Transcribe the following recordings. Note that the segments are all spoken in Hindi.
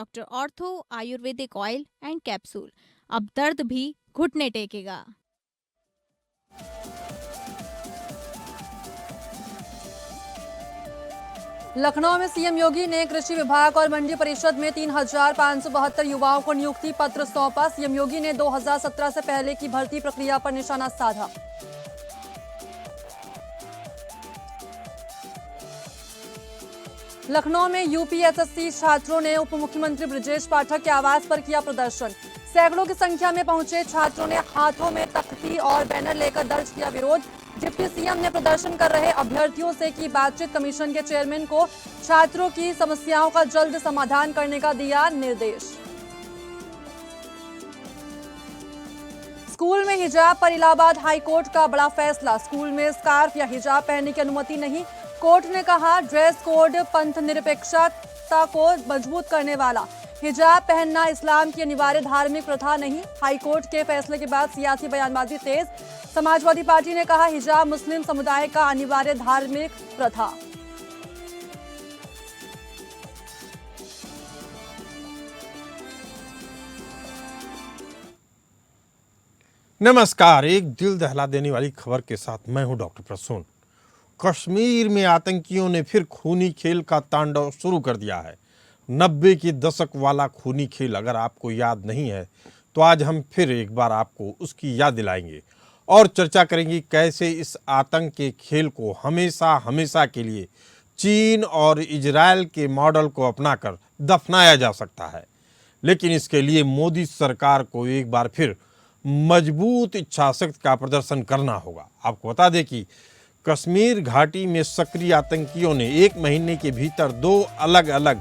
Doctor ortho Ayurvedic oil and capsule. अब दर्द भी घुटने टेकेगा। लखनऊ में सीएम योगी ने कृषि विभाग और मंडी परिषद में 3,572 युवाओं को नियुक्ति पत्र सौंपा। सीएम योगी ने 2017 से पहले की भर्ती प्रक्रिया पर निशाना साधा। लखनऊ में यूपीएसएससी छात्रों ने उप मुख्यमंत्री ब्रजेश पाठक के आवास पर किया प्रदर्शन। सैकड़ों की संख्या में पहुंचे छात्रों ने हाथों में तख्ती और बैनर लेकर दर्ज किया विरोध। डिप्टी सीएम ने प्रदर्शन कर रहे अभ्यर्थियों से की बातचीत। कमीशन के चेयरमैन को छात्रों की समस्याओं का जल्द समाधान करने का दिया निर्देश। स्कूल में हिजाब पर इलाहाबाद हाईकोर्ट का बड़ा फैसला। स्कूल में स्कार्फ या हिजाब पहनने की अनुमति नहीं। कोर्ट ने कहा ड्रेस कोड पंथ निरपेक्षता को मजबूत करने वाला। हिजाब पहनना इस्लाम की अनिवार्य धार्मिक प्रथा नहीं। हाईकोर्ट के फैसले के बाद सियासी बयानबाजी तेज। समाजवादी पार्टी ने कहा हिजाब मुस्लिम समुदाय का अनिवार्य धार्मिक प्रथा। नमस्कार, एक दिल दहला देने वाली खबर के साथ मैं हूं डॉक्टर प्रसून। कश्मीर में आतंकियों ने फिर खूनी खेल का तांडव शुरू कर दिया है। 90 के दशक वाला खूनी खेल अगर आपको याद नहीं है तो आज हम फिर एक बार आपको उसकी याद दिलाएंगे और चर्चा करेंगे कैसे इस आतंक के खेल को हमेशा हमेशा के लिए चीन और इजराइल के मॉडल को अपनाकर दफनाया जा सकता है। लेकिन इसके लिए मोदी सरकार को एक बार फिर मजबूत इच्छाशक्ति का प्रदर्शन करना होगा। आपको बता दें कि कश्मीर घाटी में सक्रिय आतंकियों ने एक महीने के भीतर 2 अलग अलग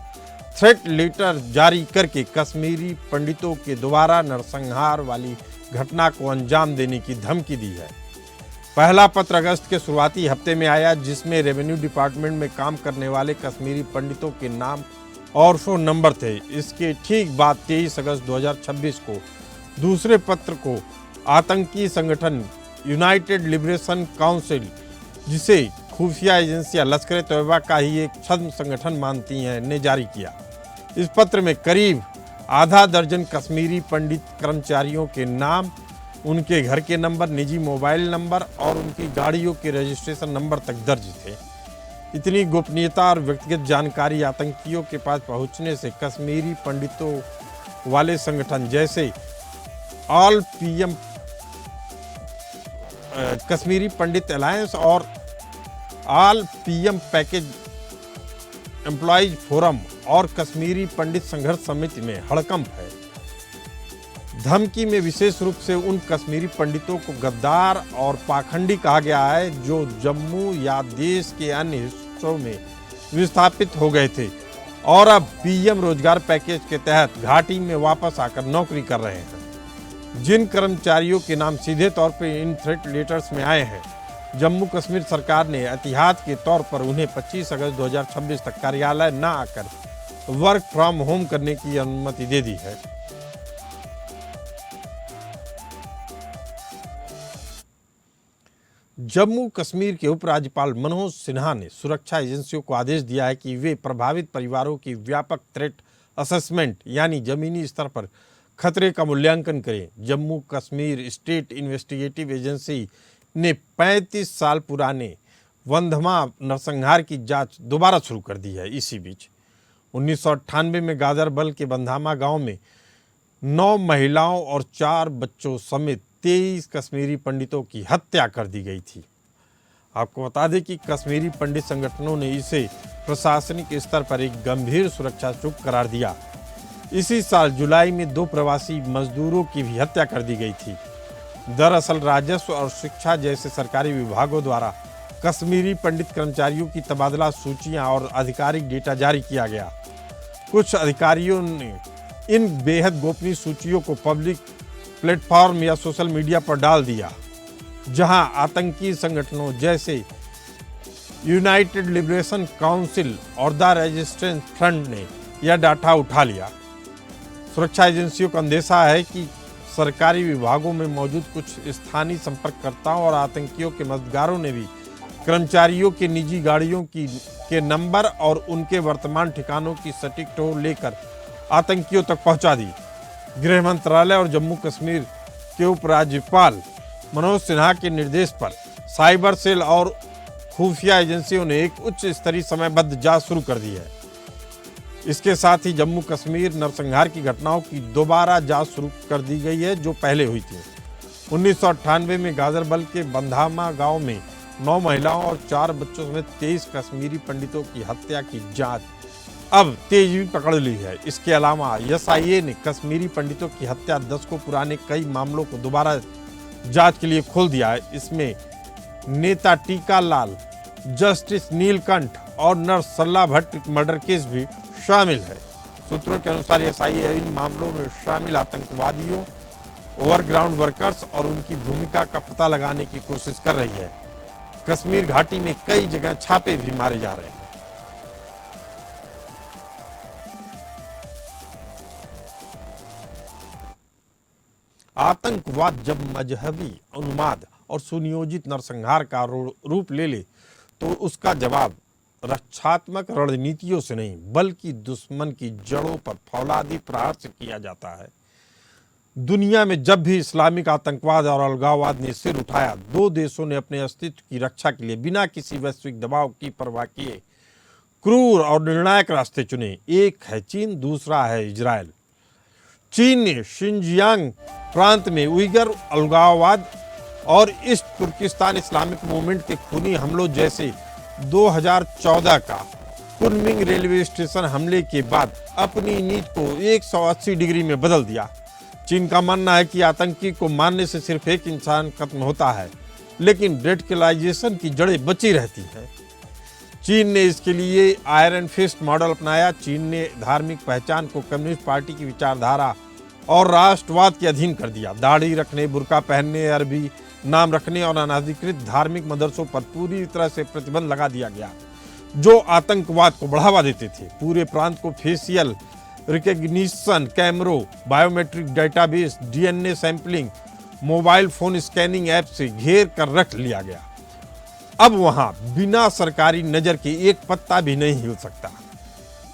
थ्रेट लेटर जारी करके कश्मीरी पंडितों के दोबारा नरसंहार वाली घटना को अंजाम देने की धमकी दी है। पहला पत्र अगस्त के शुरुआती हफ्ते में आया जिसमें रेवेन्यू डिपार्टमेंट में काम करने वाले कश्मीरी पंडितों के नाम और फोन नंबर थे। इसके ठीक बाद 23 अगस्त 2026 को दूसरे पत्र को आतंकी संगठन यूनाइटेड लिबरेशन काउंसिल, जिसे खुफिया एजेंसियां लश्कर तैयबा का ही एक छद्म संगठन मानती हैं, ने जारी किया। इस पत्र में करीब आधा दर्जन कश्मीरी पंडित कर्मचारियों के नाम, उनके घर के नंबर, निजी मोबाइल नंबर और उनकी गाड़ियों के रजिस्ट्रेशन नंबर तक दर्ज थे। इतनी गोपनीयता और व्यक्तिगत जानकारी आतंकियों के पास पहुंचने से कश्मीरी पंडितों वाले संगठन जैसे ऑल पीएम कश्मीरी पंडित अलायंस और all PM package employees forum और कश्मीरी पंडित संघर्ष समिति में हड़कंप है। धमकी में विशेष रूप से उन कश्मीरी पंडितों को गद्दार और पाखंडी कहा गया है जो जम्मू या देश के अन्य हिस्सों में विस्थापित हो गए थे और अब पीएम रोजगार पैकेज के तहत घाटी में वापस आकर नौकरी कर रहे हैं। जिन कर्मचारियों के नाम सीधे तौर पर इन थ्रेट लेटर्स में आए हैं, जम्मू कश्मीर सरकार ने एहतियात के तौर पर उन्हें 25 अगस्त 2026 तक कार्यालय न आकर वर्क फ्रॉम होम करने की अनुमति दे दी है। जम्मू कश्मीर के उपराज्यपाल मनोज सिन्हा ने सुरक्षा एजेंसियों को आदेश दिया है कि वे प्रभावित परिवारों की व्यापक थ्रेट असेसमेंट यानी जमीनी स्तर पर खतरे का मूल्यांकन करें। Jammu Kashmir state investigative agency ने 35 साल पुराने वंधमा नरसंहार की जांच दोबारा शुरू कर दी है। इसी बीच 1998 में गादरबल के बंधामा गांव में 9 महिलाओं और 4 बच्चों समेत 23 कश्मीरी पंडितों की हत्या कर दी गई थी। आपको बता दें कि कश्मीरी पंडित संगठनों ने इसे प्रशासनिक स्तर पर एक गंभीर सुरक्षा चूक करार दिया। इसी साल जुलाई में 2 प्रवासी मजदूरों की भी हत्या कर दी गई थी। दरअसल राजस्व और शिक्षा जैसे सरकारी विभागों द्वारा कश्मीरी पंडित कर्मचारियों की तबादला सूचियां और आधिकारिक डेटा जारी किया गया। कुछ अधिकारियों ने इन बेहद गोपनीय सूचियों को पब्लिक प्लेटफॉर्म या सोशल मीडिया पर डाल दिया, जहां आतंकी संगठनों जैसे यूनाइटेड लिबरेशन काउंसिल और द रेजिस्टेंस फ्रंट ने यह डाटा उठा लिया। सुरक्षा एजेंसियों का अंदेशा है कि सरकारी विभागों में मौजूद कुछ स्थानीय संपर्ककर्ताओं और आतंकियों के मददगारों ने भी कर्मचारियों के निजी गाड़ियों के नंबर और उनके वर्तमान ठिकानों की सटीक टोर लेकर आतंकियों तक पहुंचा दी। गृह मंत्रालय और जम्मू कश्मीर के उपराज्यपाल मनोज सिन्हा के निर्देश पर साइबर सेल और खुफिया एजेंसियों ने एक उच्च स्तरीय समयबद्ध जांच शुरू कर दी है। इसके साथ ही जम्मू कश्मीर नरसंहार की घटनाओं की दोबारा जांच शुरू कर दी गई है जो पहले हुई थी। 1998 में गाजरबल के बंधामा गांव में 9 महिलाओं और 4 बच्चों समेत 23 कश्मीरी पंडितों की हत्या की जांच अब तेजी पकड़ ली है। इसके अलावा एसआईए ने कश्मीरी पंडितों की हत्या दशकों पुराने कई मामलों को दोबारा जांच के लिए खोल दिया है। इसमें नेता टीका लाल, जस्टिस नीलकंठ और नर्स सल्ला भट्ट मर्डर केस भी शामिल है। सूत्रों के अनुसार एसआईए इन मामलों में शामिल आतंकवादियों, ओवरग्राउंड वर्कर्स और उनकी भूमिका का पता लगाने की कोशिश कर रही है। कश्मीर घाटी में कई जगह छापे भी मारे जा रहे हैं। आतंकवाद जब मजहबी उन्माद और सुनियोजित नरसंहार का रूप ले ले तो उसका जवाब रक्षात्मक रणनीतियों से नहीं बल्कि दुश्मन की जड़ों पर फौलादी प्रहार से किया जाता है। दुनिया में जब भी इस्लामिक आतंकवाद और अलगाववाद ने सिर उठाया, 2 देशों ने अपने अस्तित्व की रक्षा के लिए बिना किसी वैश्विक दबाव की परवाह किए क्रूर और निर्णायक रास्ते चुने। एक है चीन, दूसरा है इजराइल। चीन ने शिनजियांग प्रांत में उइगर अलगाववाद और ईस्ट तुर्किस्तान इस्लामिक मूवमेंट के खूनी हमलों जैसे 2014 का कुनमिंग रेलवे स्टेशन हमले के बाद अपनी नीति को 180 डिग्री में बदल दिया। चीन का मानना है कि आतंकी को मारने से सिर्फ एक इंसान खत्म होता है, लेकिन रेडिकलाइजेशन की जड़ें बची रहती हैं। चीन ने इसके लिए आयरन फिस्ट मॉडल अपनाया। चीन ने धार्मिक पहचान को कम्युनिस्ट पार्टी की विचारधारा और राष्ट्रवाद के अधीन कर दिया। दाढ़ी रखने, बुर्का पहनने, अरबी नाम रखने और अनाधिकृत धार्मिक मदरसों पर पूरी तरह से प्रतिबंध लगा दिया गया, जो आतंकवाद को बढ़ावा देते थे। पूरे प्रांत को फेशियल रिकग्निशन कैमरों, biometric database, DNA sampling, mobile phone scanning app से घेर कर रख लिया गया। अब वहां बिना सरकारी नजर के एक पत्ता भी नहीं हिल सकता।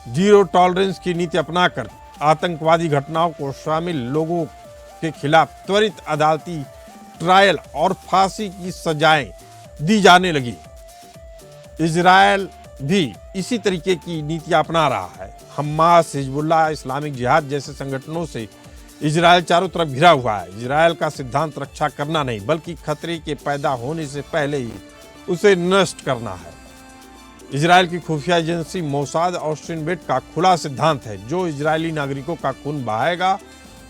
जीरो टॉलरेंस की नीति अपनाकर आतंकवादी घटनाओं को शामिल लोगों के खिलाफ त्वरित अदालती ट्रायल और फांसी की सजाएं दी जाने लगी। इजरायल भी इसी तरीके की नीतियां अपना रहा है। हमास, हिजबुल्लाह, इस्लामिक जिहाद जैसे संगठनों से इजरायल चारों तरफ घिरा हुआ है। इजरायल का सिद्धांत रक्षा करना नहीं बल्कि खतरे के पैदा होने से पहले ही उसे नष्ट करना है। इजरायल की खुफिया एजेंसी मोसाद और शिन बेट का खुला सिद्धांत है, जो इजरायली नागरिकों का खून बहाएगा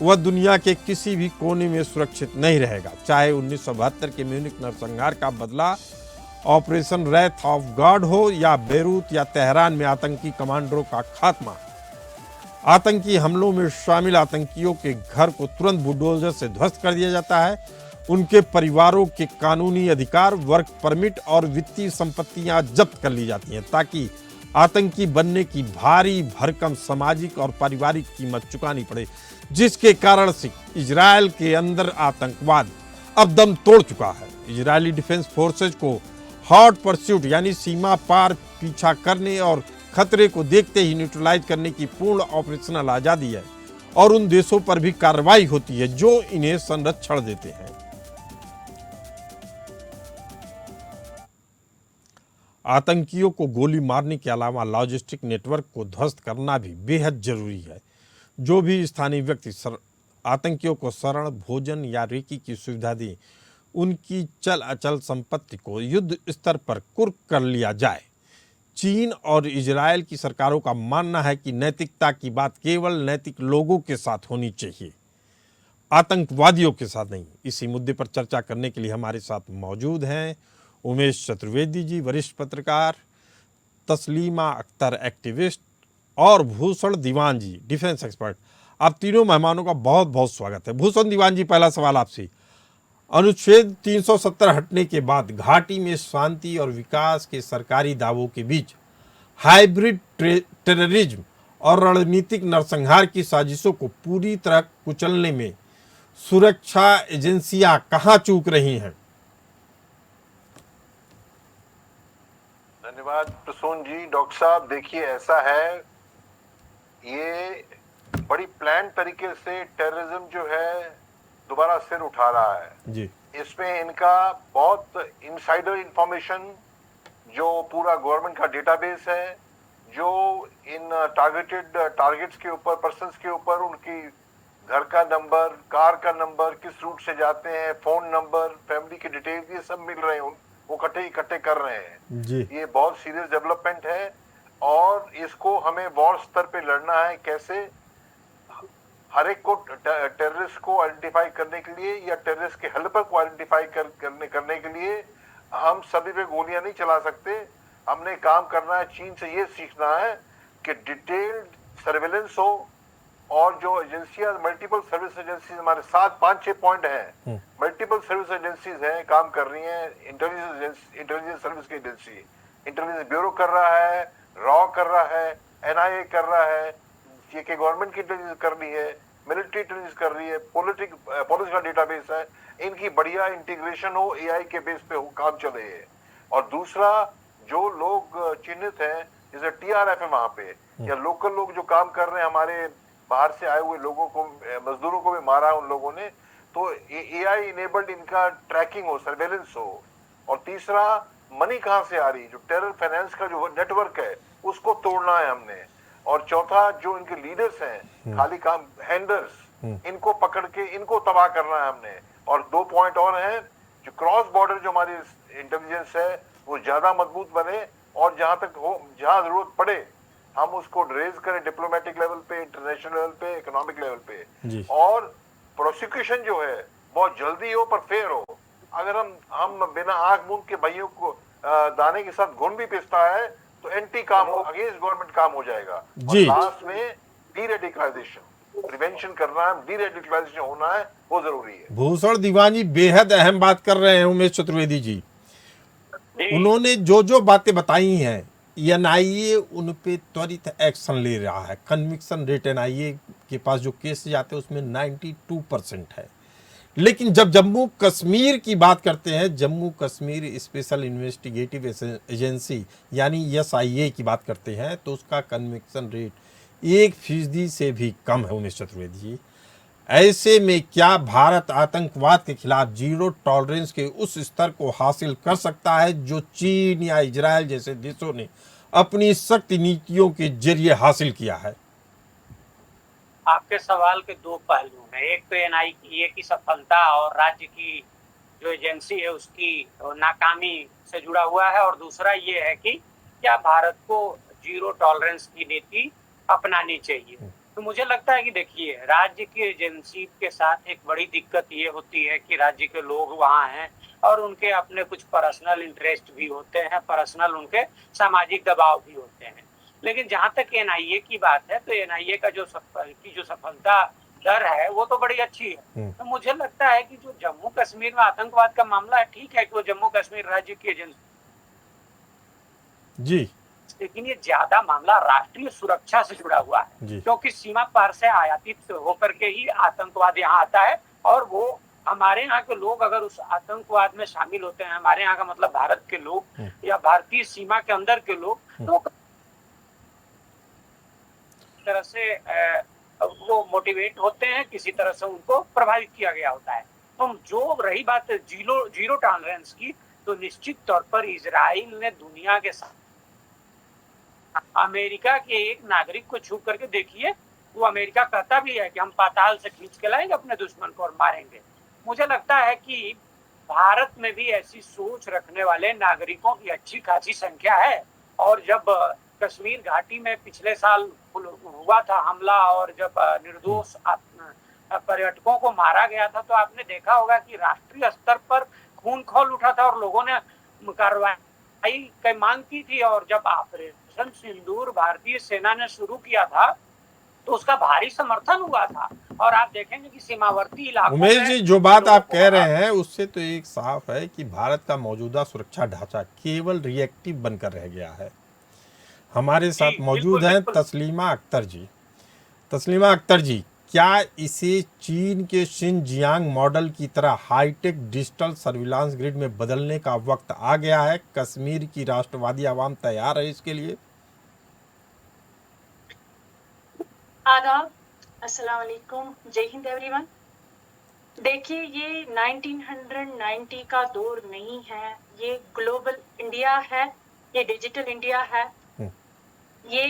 वह दुनिया के किसी भी कोने में सुरक्षित नहीं रहेगा। चाहे 1972 के म्यूनिक नरसंहार का बदला ऑपरेशन रेथ ऑफ गॉड हो या बेरूत या तेहरान में आतंकी कमांडरों का खात्मा। आतंकी हमलों में शामिल आतंकियों के घर को तुरंत बुलडोजर से ध्वस्त कर दिया जाता है। उनके परिवारों के कानूनी अधिकार, वर्क परमिट और वित्तीय संपत्तियां जब्त कर ली जाती हैं ताकि आतंकी बनने की भारी भरकम सामाजिक और पारिवारिक कीमत चुकानी पड़े, जिसके कारण से इजरायल के अंदर आतंकवाद अब दम तोड़ चुका है। इजरायली डिफेंस फोर्सेज को हॉट परस्यूट यानी सीमा पार पीछा करने और खतरे को देखते ही न्यूट्रलाइज करने की पूर्ण ऑपरेशनल आजादी है और उन देशों पर भी कार्रवाई होती है जो इन्हें संरक्षण देते हैं। आतंकियों को गोली मारने के अलावा लॉजिस्टिक नेटवर्क को ध्वस्त करना भी बेहद जरूरी है। जो भी स्थानीय व्यक्ति आतंकियों को शरण, भोजन या रेकी की सुविधा दें, उनकी चल अचल संपत्ति को युद्ध स्तर पर कुर्क कर लिया जाए। चीन और इजरायल की सरकारों का मानना है कि नैतिकता की बात केवल नैतिक लोगों के साथ होनी चाहिए, आतंकवादियों के साथ नहीं। इसी मुद्दे पर चर्चा करने के लिए हमारे साथ मौजूद हैं उमेश चतुर्वेदी जी, वरिष्ठ पत्रकार, तस्लीमा अख्तर एक्टिविस्ट और भूषण दीवान जी, डिफेंस एक्सपर्ट। आप तीनों मेहमानों का बहुत बहुत स्वागत है। भूषण दीवान जी, पहला सवाल आपसे। अनुच्छेद 370 हटने के बाद घाटी में शांति और विकास के सरकारी दावों के बीच हाइब्रिड टेररिज्म और रणनीतिक नरसंहार की साजिशों को पूरी तरह कुचलने में सुरक्षा एजेंसियां कहां चूक रही हैं? धन्यवाद प्रसून जी। डॉक्टर साहब, देखिए ऐसा है, ये बड़ी प्लान तरीके से टेररिज्म जो है दोबारा सिर उठा रहा है जी। इसमें इनका बहुत इनसाइडर इंफॉर्मेशन, जो पूरा गवर्नमेंट का डेटाबेस है, जो इन टारगेट्स के ऊपर, पर्सन्स के ऊपर उनकी घर का नंबर, कार का नंबर, किस रूट से जाते हैं, फोन नंबर, फैमिली की डिटेल्स, ये सब मिल रहे हैं, वो इकट्ठे कर रहे हैं जी। ये बहुत सीरियस डेवलपमेंट है और इसको हमें वॉर स्तर पे लड़ना है। कैसे? हर एक को टेररिस्ट को आइडेंटिफाई करने के लिए या टेररिस्ट के हेल्पर को आइडेंटिफाई करने के लिए हम सभी पे गोलियां नहीं चला सकते। हमने काम करना है, चीन से ये सीखना है कि डिटेल्ड सर्वेलेंस हो और जो एजेंसियां, मल्टीपल सर्विस एजेंसीज हमारे साथ 5-6 पॉइंट हैं, मल्टीपल सर्विस एजेंसीज हैं, काम कर रही हैं। इंटेलिजेंस सर्विस की एजेंसी, इंटेलिजेंस ब्यूरो कर रहा है, रॉ कर रहा है, एनआईए कर रहा है, ये के गवर्नमेंट की इंटेलिजेंस कर रही है, मिलिट्री इंटेलिजेंस कर रही है, पुलिस का डेटाबेस है। इनकी बढ़िया इंटीग्रेशन हो, एआई के बेस पे हो, काम चले है। और दूसरा, जो लोग चिन्हित हैं, जैसे टीआरएफ है वहां पे, या लोकल लोग जो काम कर रहे हैं, हमारे बाहर से आए हुए लोगों को, मजदूरों को भी मारा है उन लोगों ने, तो एआई इनेबल्ड इनका ट्रैकिंग हो, सर्वेलेंस हो। और तीसरा, मनी कहां से आ रही है, जो टेरर फाइनेंस का जो नेटवर्क है उसको तोड़ना है हमने। और चौथा, जो इनके लीडर्स हैं, खाली काम हैंडर्स, इनको पकड़ के इनको तबाह करना है हमने। और 2 पॉइंट और हैं, जो क्रॉस बॉर्डर जो हमारी इंटेलिजेंस है वो ज्यादा मजबूत बने और जहां तक हो, जहां जरूरत पड़े हम उसको रेज करें, डिप्लोमेटिक लेवल पे, इंटरनेशनल लेवल पे, इकोनॉमिक लेवल पे। और प्रोसिक्यूशन जो है बहुत जल्दी हो पर फेयर हो। अगर हम बिना आंख मूंद के भाइयों को दाने के साथ घुन भी पिसता है तो एंटी काम हो, अगेंस्ट गवर्नमेंट काम हो जाएगा। जी। और लास्ट में डीरेडिकलाइजेशन, प्रिवेंशन करना है, डीरेडिकलाइजेशन होना है, वो जरूरी है। भूषण दीवानी बेहद अहम बात कर रहे हैं उमेश चतुर्वेदी जी। उन्होंने जो बातें बताई हैं, एनआईए उन पे त्वरित एक्शन ले रहा है। कन्विक्शन रेट एनआईए के पास जो केस जाते हैं उसमें 92% है। लेकिन जब जम्मू कश्मीर की बात करते हैं, Jammu Kashmir special investigative agency यानी एसआईए की बात करते हैं, तो उसका कन्विक्शन रेट 1% से भी कम है उमेश चतुर्वेदी जी। ऐसे में क्या भारत आतंकवाद के खिलाफ जीरो टॉलरेंस के उस स्तर को हासिल कर सकता है जो चीन या इजराइल जैसे देशों ने अपनी सख्त नीतियों के जरिए हासिल किया है? आपके सवाल के 2 पहलू हैं। एक तो एनआईए की सफलता और राज्य की जो एजेंसी है उसकी नाकामी से जुड़ा हुआ है, और दूसरा ये है कि क्या भारत को जीरो टॉलरेंस की नीति अपनानी चाहिए। तो मुझे लगता है कि देखिए, राज्य की एजेंसी के साथ एक बड़ी दिक्कत ये होती है कि राज्य के लोग वहाँ हैं और उनके अपने कुछ पर्सनल इंटरेस्ट भी होते हैं, पर्सनल उनके सामाजिक दबाव भी होते हैं। लेकिन जहां तक एनआईए की बात है, तो एनआईए का जो सफलता दर है वो तो बड़ी अच्छी है। तो मुझे लगता है कि जो जम्मू कश्मीर में आतंकवाद का मामला है, ठीक है कि वो जम्मू कश्मीर राज्य की एजेंसी जी, लेकिन ये ज्यादा मामला राष्ट्रीय सुरक्षा से जुड़ा हुआ है, क्योंकि सीमा पार से आयातित होकर के ही आतंकवाद यहाँ आता है। और वो हमारे यहाँ के लोग अगर उस आतंकवाद में शामिल होते हैं, हमारे यहाँ का मतलब भारत के लोग या भारतीय सीमा के अंदर के लोग, तो तरह से वो मोटिवेट होते हैं, किसी तरह से उनको प्रभावित किया गया होता है। तो जो रही बात जीरो टॉलरेंस की, तो निश्चित तौर पर इजराइल ने दुनिया के साथ अमेरिका के एक नागरिक को छू करके देखिए, वो अमेरिका कहता भी है कि हम पाताल से खींच के लाएंगे अपने दुश्मन को और मारेंगे। मुझे लगता है कि भारत में भी ऐसी सोच रखने वाले नागरिकों की अच्छी खासी संख्या है। और जब कश्मीर घाटी में पिछले साल हुआ था हमला और जब निर्दोष पर्यटकों को मारा गया था, तो आपने देखा होगा कि राष्ट्रीय स्तर पर खून खौल उठा था और लोगों ने कार्रवाई की मांग की थी। और जब ऑपरेशन सिंदूर भारतीय सेना ने शुरू किया था तो उसका भारी समर्थन हुआ था। और आप देखेंगे कि सीमावर्ती इलाकों में उमेश जी, जो बात आप कह रहे हैं उससे तो एक साफ है कि भारत का मौजूदा सुरक्षा ढांचा केवल रिएक्टिव बनकर रह गया है। हमारे साथ मौजूद हैं तस्लीमा अख्तर जी। तस्लीमा अख्तर जी, क्या इसे चीन के शिनजियांग मॉडल की तरह हाईटेक डिजिटल सर्विलांस ग्रिड में बदलने का वक्त आ गया है? कश्मीर की राष्ट्रवादी आवाम तैयार है इसके लिए? आदाब। अस्सलाम वालेकुम, जय हिंद एवरीवन। देखिए, ये 1990 का दौर नहीं है, ये ग्लोबल इंडिया है, ये डिजिटल इंडिया है। ये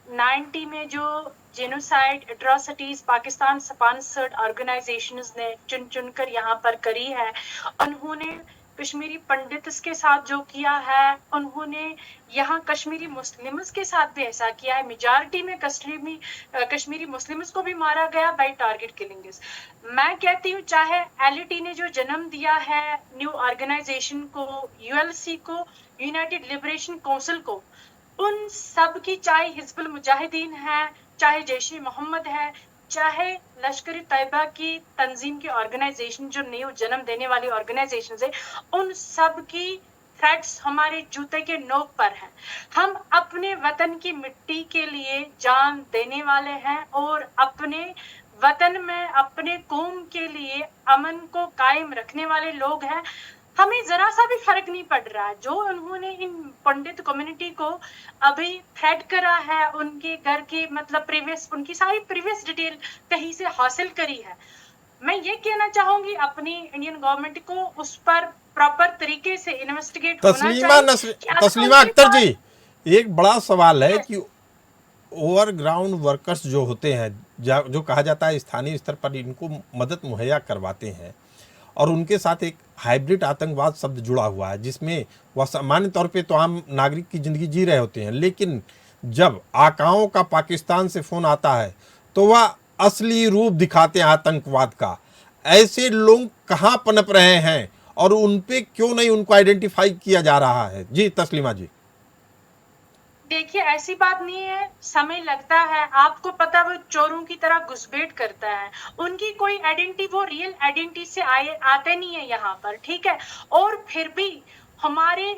90 में जो genocide atrocities Pakistan sponsored organisations ने चुन चुनकर यहाँ पर करी है, उन्होंने कश्मीरी पंडित्स के साथ जो किया है, उन्होंने यहाँ कश्मीरी मुस्लिम्स के साथ भी ऐसा किया है। मेजॉरिटी में कश्मीरी मुस्लिम्स को भी मारा गया बाय टारगेट किलिंग्स। मैं कहती हूँ, चाहे एलईटी ने जो जन्म दिया है न्यू ऑर्गेनाइजेशन को, यूएलसी को, यूनाइटेड लिबरेशन काउंसिल को, उन सब की, चाहे हिजबुल मुजाहिदीन है, चाहे जैश ए मोहम्मद है, चाहे लश्कर तैयबा की तंजीम की ऑर्गेनाइजेशन जो न्यू जन्म देने वाली ऑर्गेनाइजेशन है, उन सब की थ्रेट्स हमारे जूते के नोक पर हैं। हम अपने वतन की मिट्टी के लिए जान देने वाले हैं और अपने वतन में अपने कौम के लिए अमन को कायम रखने वाले लोग हैं। हमें जरा सा भी फर्क नहीं पड़ रहा है जो उन्होंने इन पंडित कम्युनिटी को अभी थ्रेट करा है, उनके घर की मतलब प्रीवियस, उनकी सारी प्रीवियस डिटेल कहीं से हासिल करी है। मैं ये कहना चाहूंगी अपनी इंडियन गवर्नमेंट को उस पर प्रॉपर तरीके से इन्वेस्टिगेट होना चाहिए। तस्लीमा अख्तर जी, एक बड़ा सवाल है कि ओवरग्राउंड वर्कर्स जो होते हैं, जो कहा जाता है स्थानीय स्तर पर इनको मदद मुहैया करवाते हैं, और उनके साथ एक हाइब्रिड आतंकवाद शब्द जुड़ा हुआ है, जिसमें वह सामान्य तौर पे तो आम नागरिक की ज़िंदगी जी रहे होते हैं, लेकिन जब आकाओं का पाकिस्तान से फ़ोन आता है तो वह असली रूप दिखाते हैं आतंकवाद का। ऐसे लोग कहाँ पनप रहे हैं और उन पे क्यों नहीं उनको आइडेंटिफाई किया जा रहा है? जी तस्लीमा जी। देखिए, ऐसी बात नहीं है, समय लगता है। आपको पता, वो चोरों की तरह घुसपैठ करता है, उनकी कोई आइडेंटिटी, वो रियल आइडेंटिटी से आते नहीं है यहाँ पर, ठीक है। और फिर भी हमारे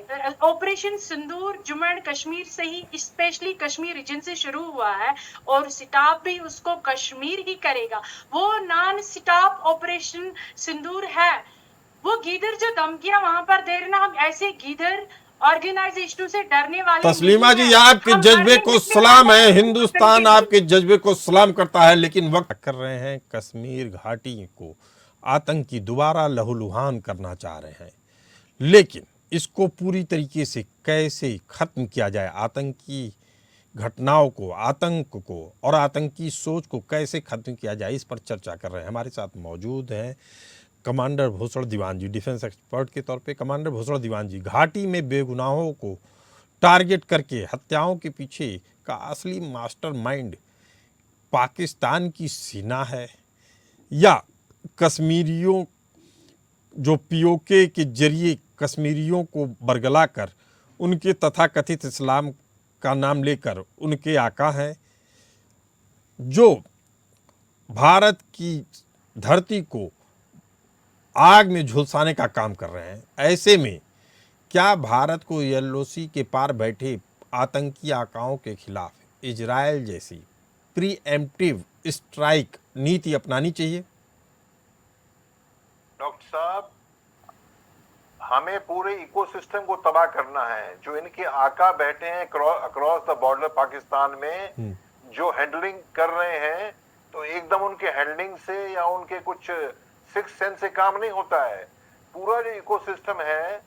operation Sindoor Jammu and Kashmir से ही, स्पेशली कश्मीर रीजन से शुरू हुआ है और स्टाफ भी उसको कश्मीर ही करेगा। वो नॉन स्टाफ ऑपरेशन सिंदूर है। वो गीदर जो धमकियां वहां पर दे रहे ना, हम ऐसे गीदर ऑर्गेनाइजेशनों से डरने वाले तस्लीमा जी, आपके जज्बे को सलाम है, हिंदुस्तान आपके जज्बे को सलाम करता है, लेकिन वक्त कर रहे हैं कश्मीर घाटी को आतंकी दोबारा लहूलुहान करना चाह रहे हैं, लेकिन इसको पूरी तरीके से कैसे खत्म किया जाए, आतंकी घटनाओं को, आतंक को और आतंकी सोच को कैसे खत्म किया जाए, इस पर चर्चा कर रहे हैं। हमारे साथ मौजूद हैं कमांडर भूषण दीवान जी, डिफेंस एक्सपर्ट के तौर पे। कमांडर भूषण दीवान जी, घाटी में बेगुनाहों को टारगेट करके हत्याओं के पीछे का असली मास्टरमाइंड पाकिस्तान की सेना है या कश्मीरियों जो पीओके के जरिए कश्मीरियों को बरगला कर उनके तथाकथित इस्लाम का नाम लेकर उनके आका हैं, जो भारत की धरती को आग में झुलसाने का काम कर रहे हैं? ऐसे में क्या भारत को एलओसी के पार बैठे आतंकी आकाओं के खिलाफ इजराइल जैसी प्रीएम्प्टिव स्ट्राइक नीति अपनानी चाहिए? डॉक्टर साहब, हमें पूरे इकोसिस्टम को तबाह करना है। जो इनके आका बैठे हैं अक्रॉस द बॉर्डर पाकिस्तान में, जो हैंडलिंग कर रहे हैं, तो एकदम उनके हैंडलिंग से या उनके कुछ सिक्स सेंस से काम नहीं होता है। पूरा जो इकोसिस्टम है,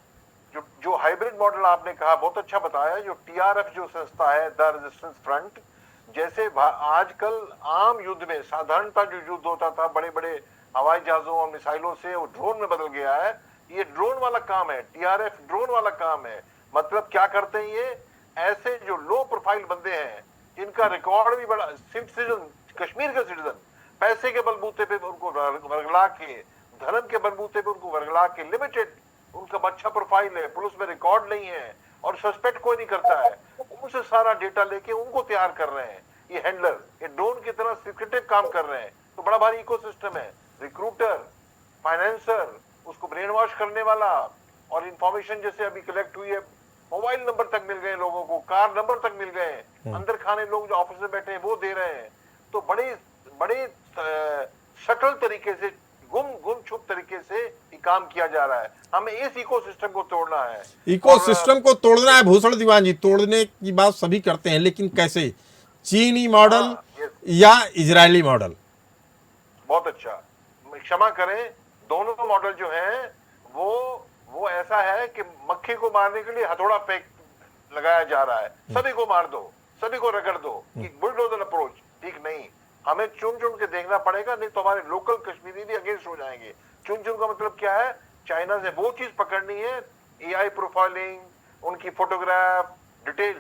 जो हाइब्रिड मॉडल आपने कहा, बहुत अच्छा बताया। जो टीआरएफ जो संस्था है, द रेजिस्टेंस फ्रंट, जैसे आजकल आम युद्ध में साधारणता जो युद्ध होता था बड़े बड़े हवाई जहाजों और मिसाइलों से, वो ड्रोन में बदल गया है। ये ड्रोन वाला काम है, टीआरएफ ड्रोन वाला काम है। मतलब क्या करते हैं ये? ऐसे जो लो प्रोफाइल बंदे हैं, जिनका रिकॉर्ड भी बड़ा, सिटीजन, कश्मीर के सिटीजन, पैसे के बलबूते पे उनको वर्गला के, धर्म के बलबूते पे उनको वर्गला के, लिमिटेड उनका अच्छा प्रोफाइल है, पुलिस में रिकॉर्ड नहीं है और सस्पेक्ट कोई नहीं करता है, उनसे सारा डेटा लेके उनको तैयार कर रहे हैं। ये हैंडलर, ये ड्रोन की तरह सिक्रेटिव काम कर रहे हैं। तो बड़ा भारी इकोसिस्टम है, रिक्रूटर, फाइनेंसर, उसको ब्रेन वॉश करने वाला, और इंफॉर्मेशन जैसे अभी कलेक्ट हुई है, मोबाइल नंबर तक मिल गए लोगों को, कार नंबर तक मिल गए, अंदर खाने लोग जो ऑफिस में बैठे हैं वो दे रहे हैं। तो बड़े शटल तरीके से, गुम छुप तरीके से ये काम किया जा रहा है। हमें इस इकोसिस्टम को तोड़ना है। इकोसिस्टम को तोड़ना है भूषण दीवान जी, तोड़ने की बात सभी करते हैं, लेकिन कैसे? चीनी मॉडल या इजरायली मॉडल? बहुत अच्छा। क्षमा करें, दोनों मॉडल जो हैं वो ऐसा है कि मक्खी को मारने के लिए हथौड़ा फेंक लगाया जा रहा है, सभी को मार दो, सभी को रगड़ दो, कि बुलडोजर अप्रोच ठीक नहीं। हमें चुन चुन के देखना पड़ेगा, नहीं तो हमारे लोकल कश्मीरी भी अगेंस्ट हो जाएंगे। चुन चुन का मतलब क्या है? चाइना से वो चीज पकड़नी है, एआई प्रोफाइलिंग, उनकी फोटोग्राफ डिटेल,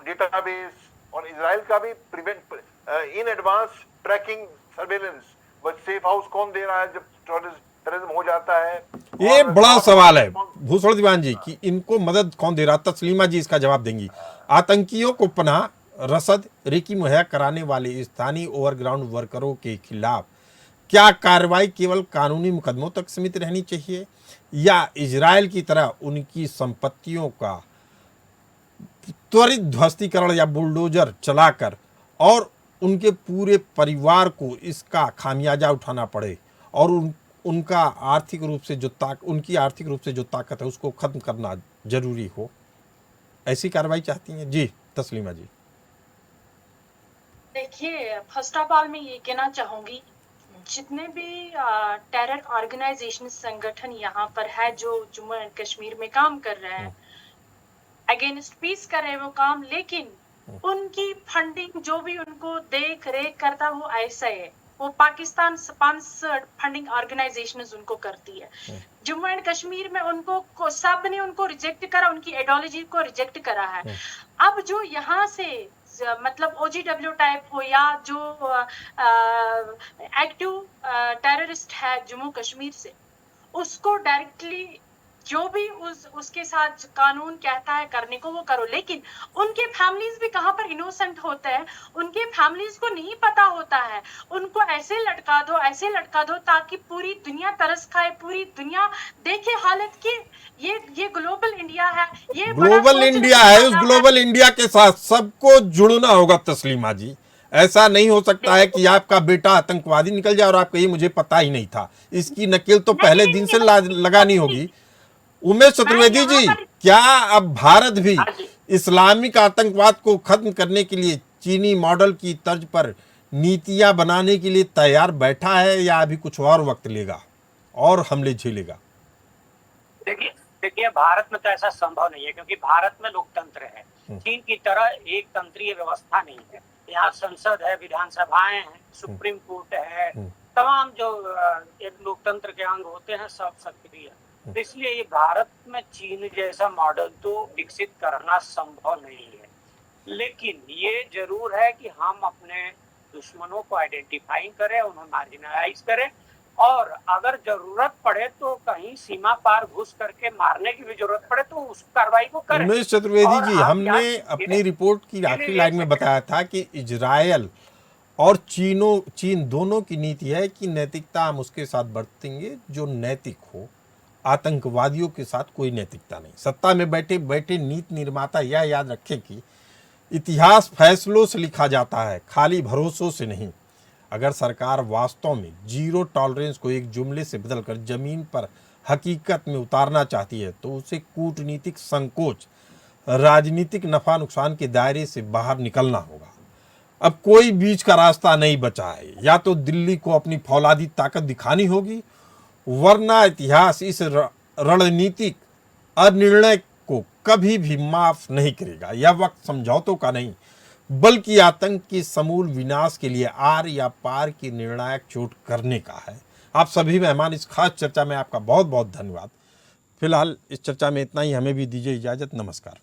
डेटाबेस, और इजराइल का भी prevent in advance tracking surveillance. बस सेफ हाउस कौन दे रहा है जब टेररिज्म हो जाता है? ये बड़ा सवाल है भूषण दीवान जी कि इनको मदद कौन दे रहा। तस्लीमा जी इसका जवाब देंगी। आतंकियों को पनाह, रसद, रेकी मुहैया कराने वाले स्थानीय ओवरग्राउंड वर्करों के खिलाफ क्या कार्रवाई केवल कानूनी मुकदमों तक सीमित रहनी चाहिए, या इजराइल की तरह उनकी संपत्तियों का त्वरित ध्वस्तीकरण या बुलडोजर चलाकर और उनके पूरे परिवार को इसका खामियाजा उठाना पड़े, और उनका आर्थिक रूप से उनकी आर्थिक रूप से जो ताकत है उसको खत्म करना जरूरी हो? ऐसी कार्रवाई चाहती हैं जी तस्लीमा जी? देखिए, फर्स्ट ऑफ ऑल मैं ये कहना चाहूंगी, जितने भी टेरर ऑर्गेनाइजेशन संगठन यहाँ पर है जो जम्मू एंड कश्मीर में काम कर रहे हैं, अगेंस्ट पीस कर रहे हैं वो काम, लेकिन उनकी फंडिंग जो भी उनको देख रेख करता वो ऐसा है, वो पाकिस्तान स्पॉन्सर्ड फंडिंग ऑर्गेनाइजेशन उनको करती है। जम्मू एंड कश्मीर में उनको सब ने उनको रिजेक्ट करा, उनकी आइडियोलॉजी को रिजेक्ट करा है। अब जो यहाँ से मतलब OGW टाइप हो या जो एक्टिव टेररिस्ट है जम्मू कश्मीर से, उसको डायरेक्टली जो भी उसके साथ कानून कहता है करने को वो करो, लेकिन उनके फैमिलीज भी कहाँ पर इनोसेंट होते हैं, उनके फैमिलीज को नहीं पता होता है। उनको ऐसे लटका दो ताकि पूरी दुनिया तरस खाए, पूरी दुनिया देखे हालत की। ये ग्लोबल इंडिया है, ये ग्लोबल इंडिया है। उस ग्लोबल इंडिया के साथ सबको जुड़ना होगा तस्लीमा जी। ऐसा नहीं हो सकता है कि आपका बेटा आतंकवादी निकल जाए और आप कहिए मुझे पता ही नहीं था। इसकी नकेल तो पहले दिन से लगानी होगी। उमेश चतुर्वेदी जी, क्या अब भारत भी इस्लामिक आतंकवाद को खत्म करने के लिए चीनी मॉडल की तर्ज पर नीतियां बनाने के लिए तैयार बैठा है, या अभी कुछ और वक्त लेगा और हमले झेलेगा? देखिए, भारत में तो ऐसा संभव नहीं है, क्योंकि भारत में लोकतंत्र है। चीन की तरह एक तंत्रीय व्यवस्था नहीं है। यहाँ संसद है, विधानसभाएं हैं, सुप्रीम कोर्ट है, तमाम जो एक लोकतंत्र के अंग होते हैं सब सक्रिय। तो इसलिए ये भारत में चीन जैसा मॉडल तो विकसित करना संभव नहीं है। लेकिन ये जरूर है कि हम अपने दुश्मनों को आइडेंटिफाई करें, उन्हें मार्जिनलाइज करें, और अगर जरूरत पड़े तो कहीं सीमा पार घुस करके मारने की भी जरूरत पड़े तो उस कार्रवाई को करें। उमेश चतुर्वेदी जी, हमने अपनी रिपोर्ट की आखिरी लाइन में बताया था कि इजराइल और चीन दोनों की नीति है कि नैतिकता हम उसके साथ बरतेंगे जो नैतिक हो, आतंकवादियों के साथ कोई नैतिकता नहीं। सत्ता में बैठे बैठे नीति निर्माता यह याद रखें कि इतिहास फैसलों से लिखा जाता है, खाली भरोसों से नहीं। अगर सरकार वास्तव में जीरो टॉलरेंस को एक जुमले से बदलकर जमीन पर हकीकत में उतारना चाहती है तो उसे कूटनीतिक संकोच, राजनीतिक नफा नुकसान के दायरे से बाहर निकलना होगा। अब कोई बीच का रास्ता नहीं बचा है। या तो दिल्ली को अपनी फौलादी ताकत दिखानी होगी, वरना इतिहास इस रणनीतिक अनिर्णय को कभी भी माफ नहीं करेगा। यह वक्त समझौतों का नहीं बल्कि आतंक के समूल विनाश के लिए आर या पार की निर्णायक चोट करने का है। आप सभी मेहमान, इस खास चर्चा में आपका बहुत बहुत धन्यवाद। फिलहाल इस चर्चा में इतना ही। हमें भी दीजिए इजाजत। नमस्कार।